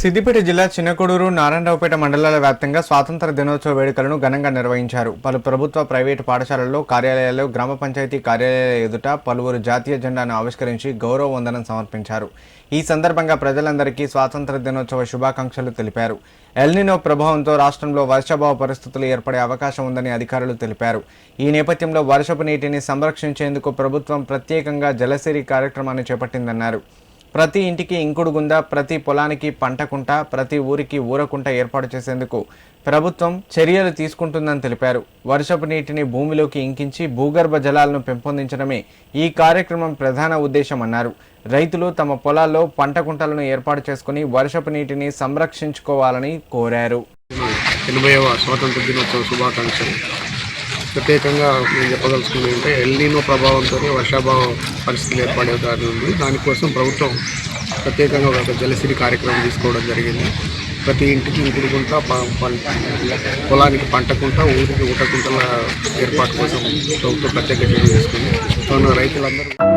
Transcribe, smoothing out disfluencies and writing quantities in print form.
సిద్దిపేట జిల్లా చిన్నకొడూరు నారాయణరావుపేట మండలాల వ్యాప్తంగా స్వాతంత్ర దినోత్సవ వేడుకలను ఘనంగా నిర్వహించారు. పలు ప్రభుత్వ, ప్రైవేటు పాఠశాలల్లో, కార్యాలయాల్లో, గ్రామ పంచాయతీ కార్యాలయాల ఎదుట పలువురు జాతీయ జెండాను ఆవిష్కరించి గౌరవ వందనం సమర్పించారు. ఈ సందర్భంగా ప్రజలందరికీ స్వాతంత్ర దినోత్సవ శుభాకాంక్షలు తెలిపారు. ఎల్నినో ప్రభావంతో రాష్ట్రంలో వర్షాభావ పరిస్థితులు ఏర్పడే అవకాశం ఉందని అధికారులు తెలిపారు. ఈ నేపథ్యంలో వర్షపు నీటిని సంరక్షించేందుకు ప్రభుత్వం ప్రత్యేకంగా జలసిరి కార్యక్రమాన్ని చేపట్టిందన్నారు. ప్రతి ఇంటికి ఇంకుడు గుంద, ప్రతి పొలానికి పంటకుంట, ప్రతి ఊరికి ఊరకుంట ఏర్పాటు చేసేందుకు ప్రభుత్వం చర్యలు తీసుకుంటుందని తెలిపారు. వర్షపు నీటిని భూమిలోకి ఇంకించి భూగర్భ జలాలను పెంపొందించడమే ఈ కార్యక్రమం ప్రధాన ఉద్దేశమన్నారు. రైతులు తమ పొలాల్లో పంటకుంటలను ఏర్పాటు చేసుకుని వర్షపు నీటిని సంరక్షించుకోవాలని కోరారు. 80వ స్వాతంత్ర దినోత్సవ శుభాకాంక్షలు. ప్రత్యేకంగా నేను చెప్పదలుచుకున్నది అంటే ఎల్నినో ప్రభావంతో వర్షాభావ పరిస్థితులు ఏర్పడే దాని ఉంది. దానికోసం ప్రభుత్వం ప్రత్యేకంగా ఒక జలసిరి కార్యక్రమం తీసుకోవడం జరిగింది. ప్రతి ఇంటికి ఇంకుడు గుంట, పొలానికి పంటకుంట, ఊరికి ఊటకుంటల ఏర్పాటు కోసం ప్రభుత్వం ప్రత్యేక చర్యలు తీసుకుంది. రైతులందరూ